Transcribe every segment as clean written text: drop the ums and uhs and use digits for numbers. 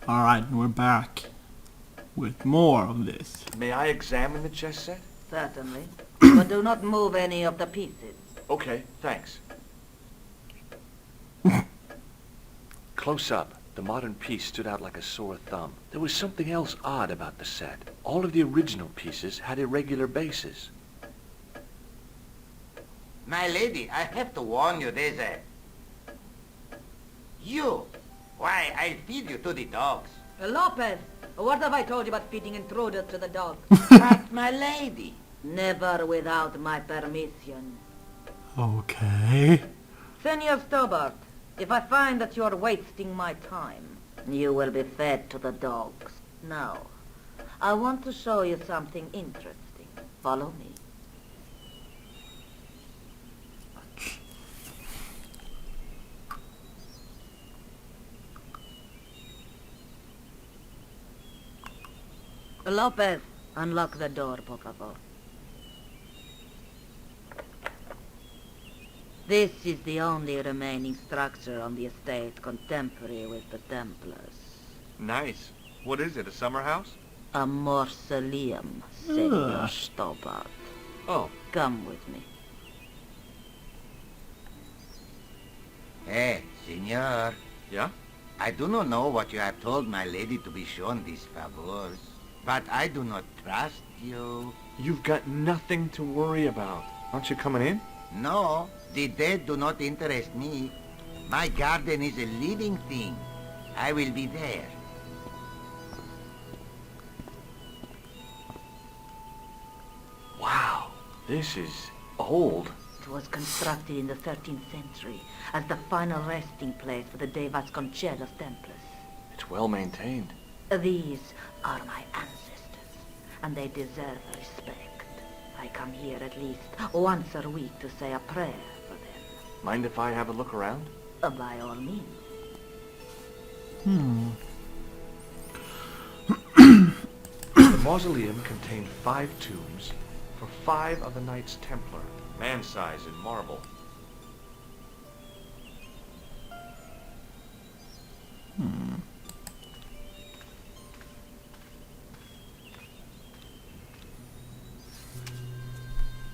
Alright, we're back with more of this. May I examine the chess set? Certainly. But do not move any of the pieces. Okay, thanks. Close up, the modern piece stood out like a sore thumb. There was something else odd about the set. All of the original pieces had irregular bases. My lady, I have to warn you, there's a... You! Why, I'll feed you to the dogs. Lopez, what have I told you about feeding intruders to the dogs? But, my lady... Never without my permission. Okay. Senor Stobart, if I find that you're wasting my time, you will be fed to the dogs. Now, I want to show you something interesting. Follow me. Lopez, unlock the door, por favor. This is the only remaining structure on the estate contemporary with the Templars. Nice. What is it, a summer house? A mausoleum, Senor Stobart. Oh. Come with me. Hey, senor. Yeah? I do not know what you have told my lady to be shown these favors, but I do not trust you. You've got nothing to worry about. Aren't you coming in? No, the dead do not interest me. My garden is a living thing. I will be there. Wow, this is old. It was constructed in the 13th century as the final resting place for the De Vasconcelos Templars. It's well maintained. These are my ancestors, and they deserve respect. I come here at least once a week to say a prayer for them. Mind if I have a look around? By all means. The mausoleum contained 5 tombs for 5 of the Knights Templar, man-size in marble.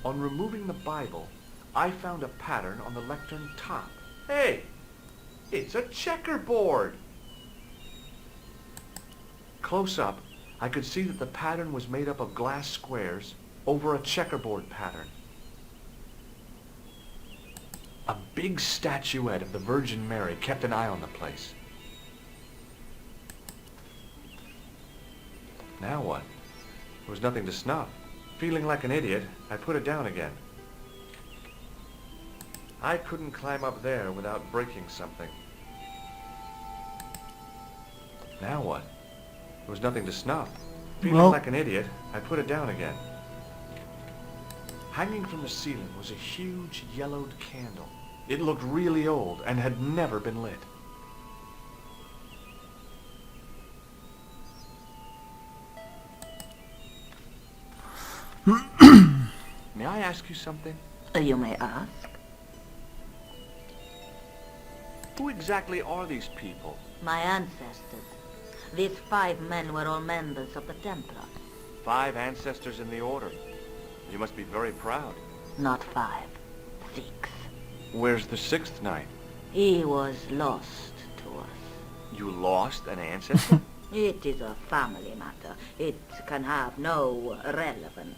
On removing the Bible, I found a pattern on the lectern top. Hey! It's a checkerboard! Close up, I could see that the pattern was made up of glass squares over a checkerboard pattern. A big statuette of the Virgin Mary kept an eye on the place. Now what? There was nothing to snuff. Feeling like an idiot, I put it down again. I couldn't climb up there without breaking something. Now what? There was nothing to snuff. Feeling like an idiot, I put it down again. Hanging from the ceiling was a huge yellowed candle. It looked really old and had never been lit. May I ask you something? You may ask. Who exactly are these people? My ancestors. These 5 men were all members of the Templars. 5 ancestors in the order. You must be very proud. Not 5. 6. Where's the 6th knight? He was lost to us. You lost an ancestor? It is a family matter. It can have no relevance.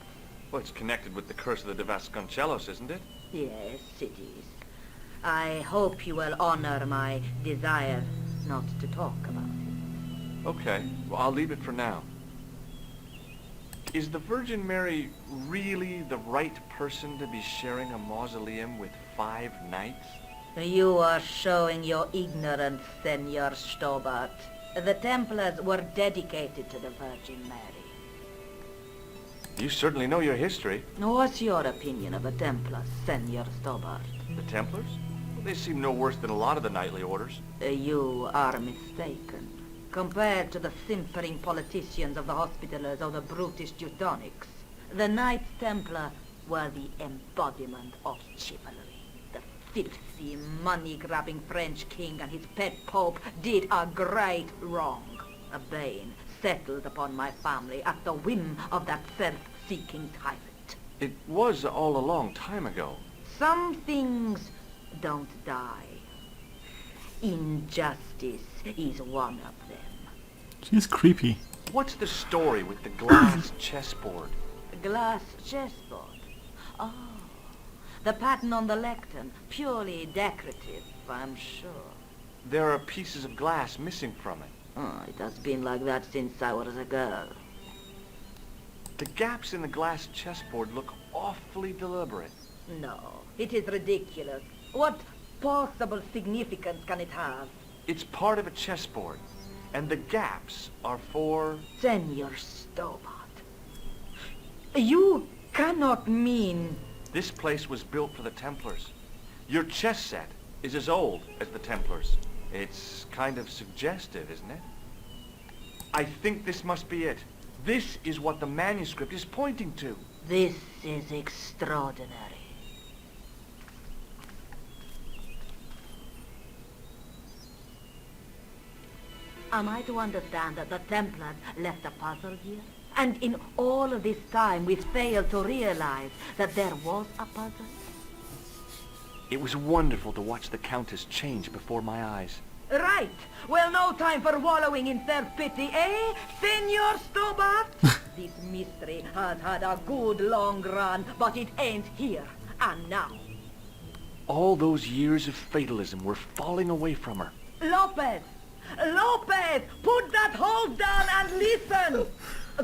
Well, it's connected with the curse of the De Vasconcelos, isn't it? Yes, it is. I hope you will honor my desire not to talk about it. Okay, well, I'll leave it for now. Is the Virgin Mary really the right person to be sharing a mausoleum with 5 knights? You are showing your ignorance, Senor Stobart. The Templars were dedicated to the Virgin Mary. You certainly know your history. What's your opinion of the Templars, Senor Stobart? The Templars? Well, they seem no worse than a lot of the knightly orders. You are mistaken. Compared to the simpering politicians of the Hospitallers or the brutish Teutonics, the Knights Templar were the embodiment of chivalry. The filthy, money-grabbing French king and his pet pope did a great wrong. A bane settled upon my family at the whim of that self-seeking tyrant. It was all a long time ago. Some things don't die. Injustice is one of them. She's creepy. What's the story with the glass chessboard? Glass chessboard. Oh, the pattern on the lectern. Purely decorative, I'm sure. There are pieces of glass missing from it. Oh, it has been like that since I was a girl. The gaps in the glass chessboard look awfully deliberate. No, it is ridiculous. What possible significance can it have? It's part of a chessboard, and the gaps are for... Senor Stobart. You cannot mean... This place was built for the Templars. Your chess set is as old as the Templars. It's kind of suggestive, isn't it? I think this must be it. This is what the manuscript is pointing to. This is extraordinary. Am I to understand that the Templars left a puzzle here? And in all of this time we failed to realize that there was a puzzle? It was wonderful to watch the Countess change before my eyes. Right. Well, no time for wallowing in self-pity, eh, Senor Stobart? This mystery has had a good long run, but it ends here and now. All those years of fatalism were falling away from her. Lopez! Lopez! Put that hose down and listen!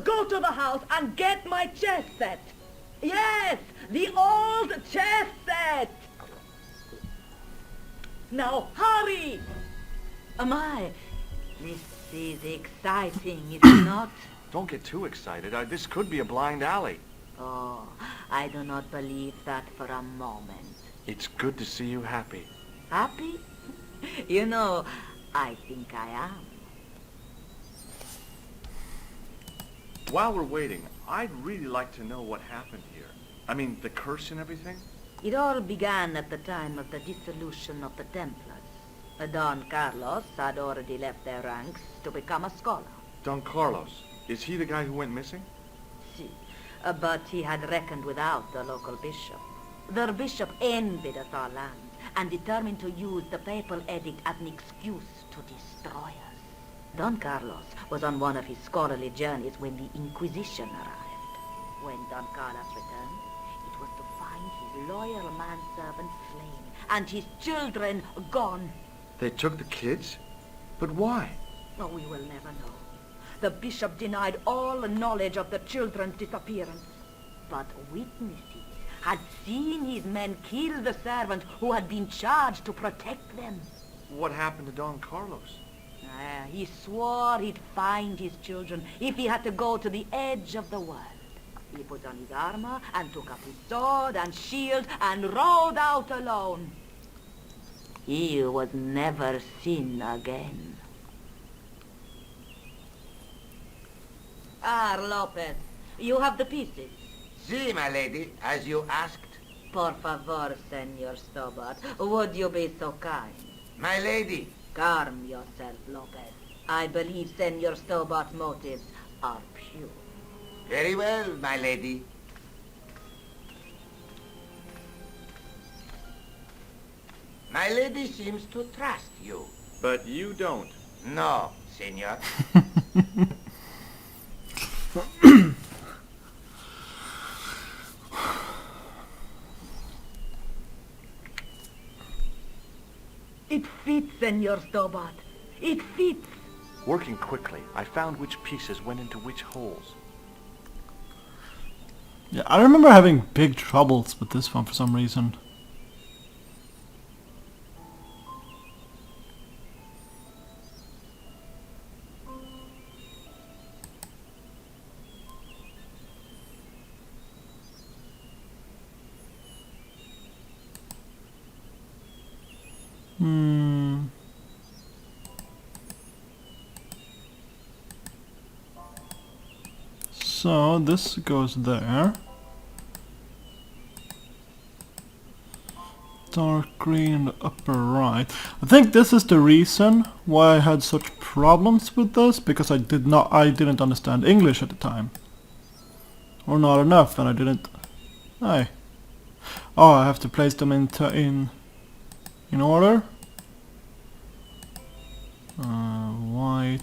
Go to the house and get my chess set. Yes, the old chess set! Now, hurry! My, this is exciting, is it not? Don't get too excited. This could be a blind alley. Oh, I do not believe that for a moment. It's good to see you happy. Happy? You know, I think I am. While we're waiting, I'd really like to know what happened here. I mean, the curse and everything. It all began at the time of the dissolution of the Templars. Don Carlos had already left their ranks to become a scholar. Don Carlos, is he the guy who went missing? Si, but he had reckoned without the local bishop. The bishop envied us our land and determined to use the papal edict as an excuse to destroy us. Don Carlos was on one of his scholarly journeys when the Inquisition arrived. When Don Carlos returned, it was to find his loyal manservant slain and his children gone. They took the kids? But why? Oh, we will never know. The bishop denied all knowledge of the children's disappearance. But witnesses had seen his men kill the servant who had been charged to protect them. What happened to Don Carlos? He swore he'd find his children if he had to go to the edge of the world. He put on his armor and took up his sword and shield and rode out alone. He was never seen again. Lopez, you have the pieces. Si, my lady, as you asked. Por favor, Senor Stobart, would you be so kind? My lady. Calm yourself, Lopez. I believe Senor Stobart's motives are pure. Very well, my lady. My lady seems to trust you. But you don't. No, senor. It fits, Senor Stobart. It fits. Working quickly, I found which pieces went into which holes. Yeah, I remember having big troubles with this one for some reason. So this goes there. dark green in the upper right. I think this is the reason why I had such problems with this, because I didn't understand English at the time. Or not enough, and I didn't... Hey. Oh, I have to place them in order. White.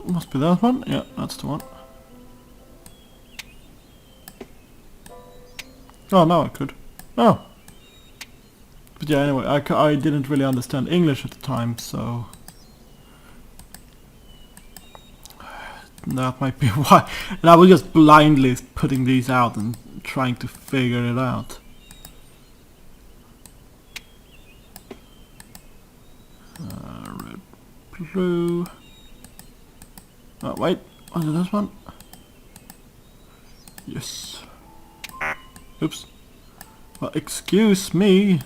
Must be that one. Yeah, that's the one. Oh, now I could. Oh. But yeah, anyway, I didn't really understand English at the time, so... That might be why. And I was just blindly putting these out and trying to figure it out. Red, blue... Oh, wait. Was it this one? Yes. Oops. Well, excuse me.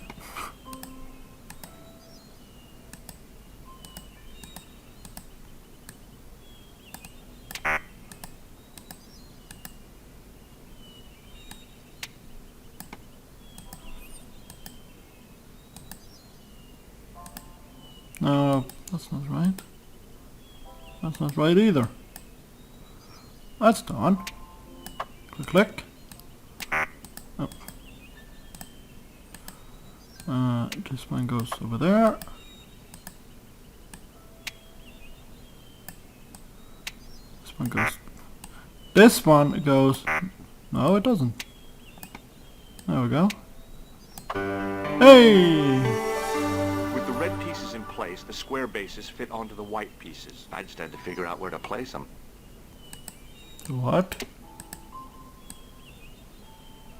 No, that's not right. That's not right either. That's done. Click, click. Oh. This one goes over there. This one goes... This one goes... No, it doesn't. There we go. Hey! With the red pieces in place, the square bases fit onto the white pieces. I just had to figure out where to place them. What?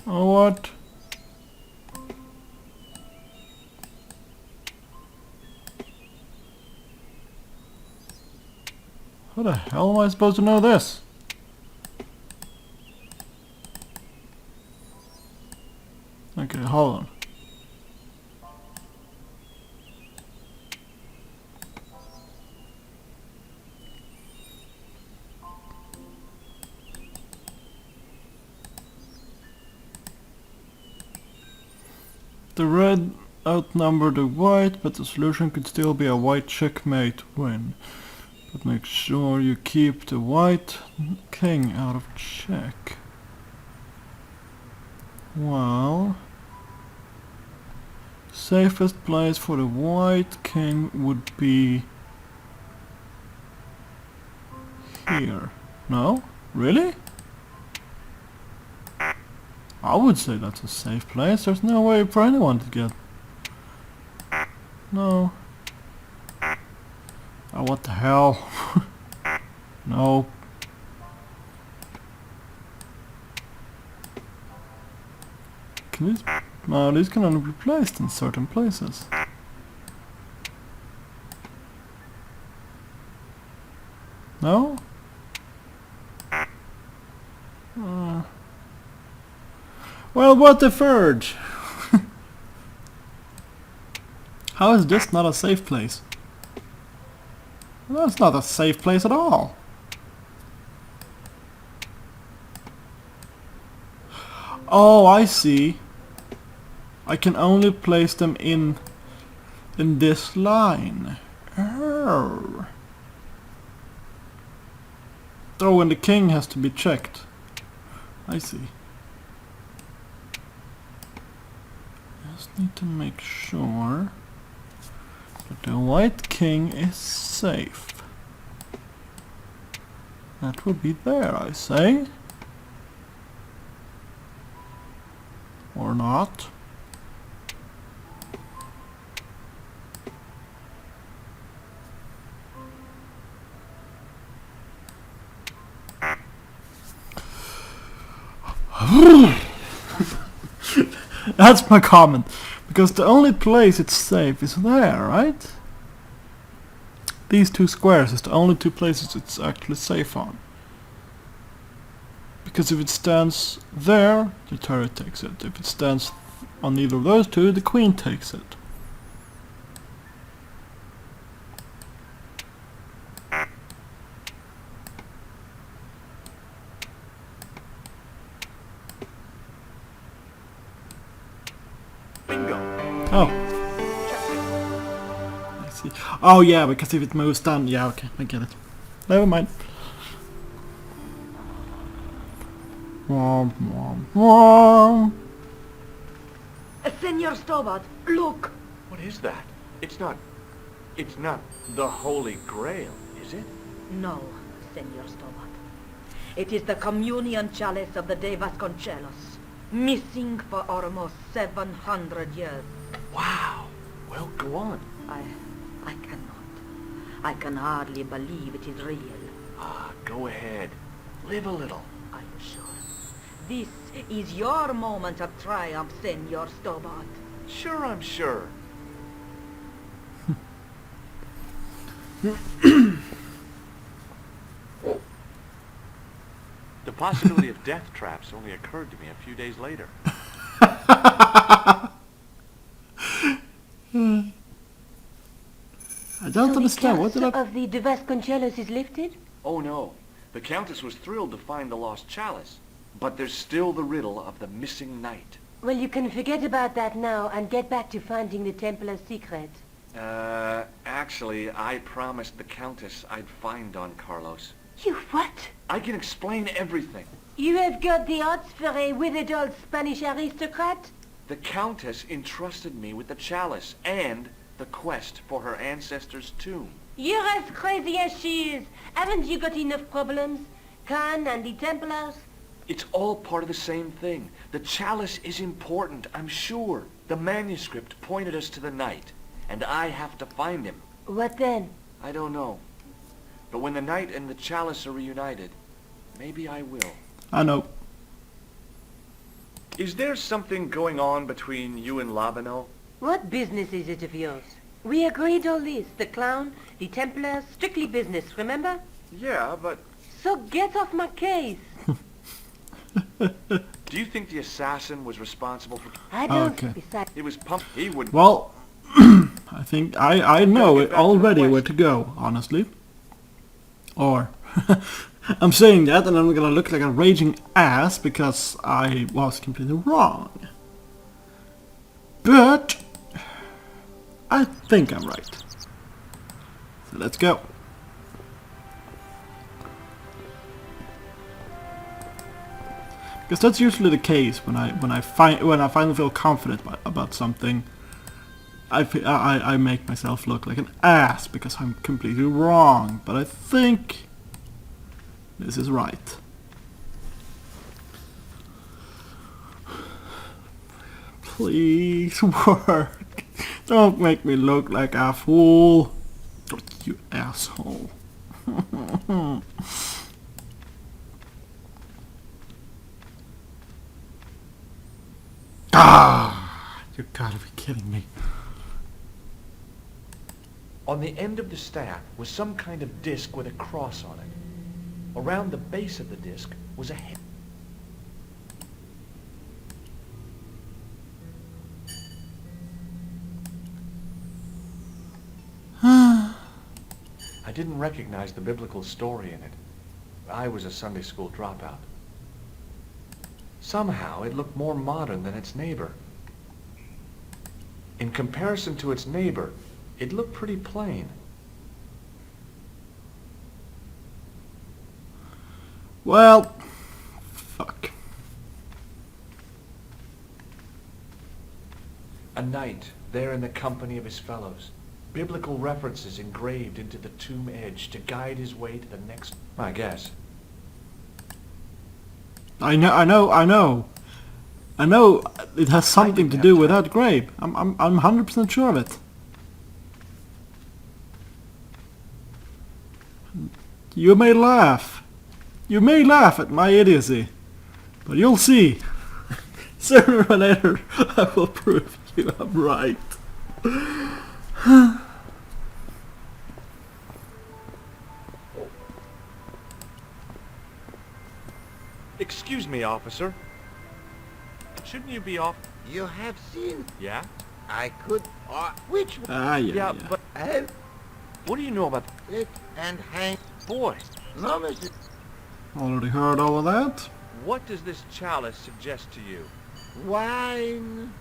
Oh, what? How the hell am I supposed to know this? Okay, hold on. The red outnumber the white, but the solution could still be a white checkmate win. But make sure you keep the white king out of check. Well, safest place for the white king would be here. No? Really? I would say that's a safe place. There's no way for anyone to get... No. Oh, what the hell? No. Can these... No, these can only be placed in certain places. No? Well, what the fudge? How is this not a safe place? That's not a safe place at all. Oh, I see. I can only place them in this line. Oh. Oh, and the king has to be checked. I see. Just need to make sure that the white king is safe. That would be there, I say. Or not. That's my comment. Because the only place it's safe is there, right? These two squares is the only two places it's actually safe on. Because if it stands there, the turret takes it. If it stands on either of those two, the queen takes it. see. Oh yeah, because if it moves down, yeah, okay, I get it. Never mind. Womp, womp, womp. Senor Stobart, look! What is that? It's not the Holy Grail, is it? No, Senor Stobart. It is the communion chalice of the De Vasconcelos, missing for almost 700 years. Wow. Well, go on. I cannot. I can hardly believe it is real. Go ahead. Live a little. Are you sure? This is your moment of triumph, Senor Stobart. Sure, I'm sure. The possibility of death traps only occurred to me a few days later. I don't understand. What did I... of the De Vasconcelos is lifted? Oh no, the Countess was thrilled to find the lost chalice. But there's still the riddle of the missing knight. Well, you can forget about that now and get back to finding the Templars' secret. Actually, I promised the Countess I'd find Don Carlos. You what? I can explain everything. You have got the odds for a withered old Spanish aristocrat? The Countess entrusted me with the chalice and the quest for her ancestor's tomb. You're as crazy as she is. Haven't you got enough problems? Khan and the Templars? It's all part of the same thing. The chalice is important, I'm sure. The manuscript pointed us to the knight, and I have to find him. What then? I don't know. But when the knight and the chalice are reunited, maybe I will. I know. Is there something going on between you and Labano? What business is it of yours? We agreed all this. The clown, the Templars, strictly business, remember? Yeah, but... So get off my case. Do you think the assassin was responsible for... I don't. Okay. Besides, He was pumped. He would... Well, I think I know Get back to the already where quest. to go, honestly. Or, I'm saying that and I'm gonna look like a raging ass because I was completely wrong. But, I think I'm right. So let's go. Because that's usually the case when I finally feel confident about something. I make myself look like an ass because I'm completely wrong, but I think this is right. Please work. Don't make me look like a fool. You asshole. Ah! You gotta be kidding me. On the end of the staff was some kind of disc with a cross on it. Around the base of the disc was a head. I didn't recognize the biblical story in it. I was a Sunday school dropout. Somehow it looked more modern than its neighbor. In comparison to its neighbor, it looked pretty plain. Well, fuck. A knight there in the company of his fellows. Biblical references engraved into the tomb edge to guide his way to the next... I guess. I know it has something to do with that grave. I'm 100% sure of it. You may laugh at my idiocy, but you'll see. Sooner or later, I will prove you I'm right. Excuse me, officer. Shouldn't you be off? You have seen. Yeah? I could. Which one? Ah, yeah. But Have what do you know about... it and hang. Boy, No, Mr. Already heard all of that? what does this chalice suggest to you? Wine.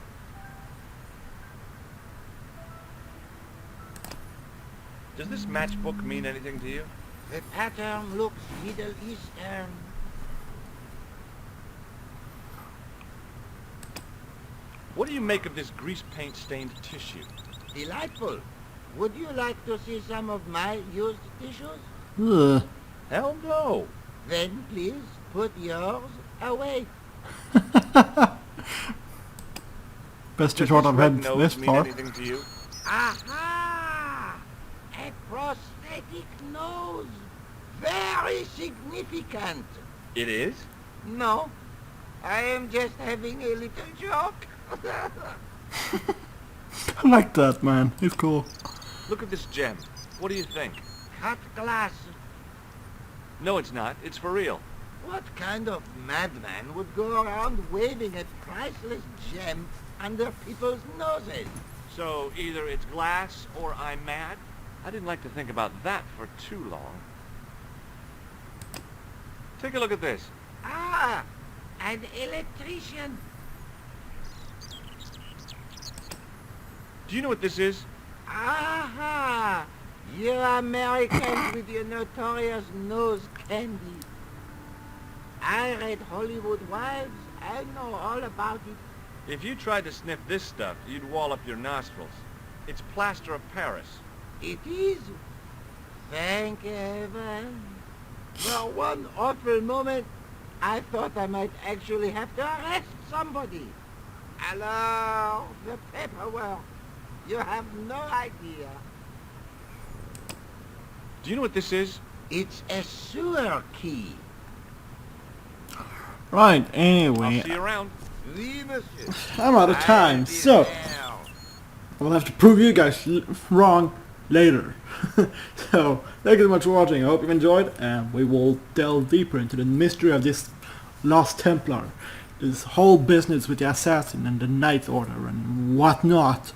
Does this matchbook mean anything to you? The pattern looks Middle Eastern. What do you make of this grease paint stained tissue? Delightful. Would you like to see some of my used tissues? Ugh. Hell no. Then please put yours away. Best you Does thought I've red had nose this mean far. anything to you? Aha! A prosthetic nose. Very significant. It is? No, I am just having a little joke. I like that, man. It's cool. Look at this gem. What do you think? Cut glass. No, it's not. It's for real. What kind of madman would go around waving a priceless gem under people's noses? So either it's glass or I'm mad? I didn't like to think about that for too long. Take a look at this. Ah, an electrician. Do you know what this is? Aha! You Americans with your notorious nose candy. I read Hollywood Wives. I know all about it. If you tried to sniff this stuff, you'd wall up your nostrils. It's plaster of Paris. It is. Thank heaven. For one awful moment, I thought I might actually have to arrest somebody. Alors, the paperwork. You have no idea. Do you know what this is? It's a sewer key. Right, I'll anyway, see you around. Oui, monsieur. I'm out of time, I'll be so there. I will have to prove you guys wrong later. So, thank you so much for watching. I hope you enjoyed, and we will delve deeper into the mystery of this Lost Templar. This whole business with the assassin and the Ninth Order and whatnot.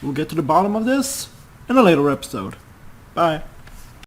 We'll get to the bottom of this in a later episode. Bye.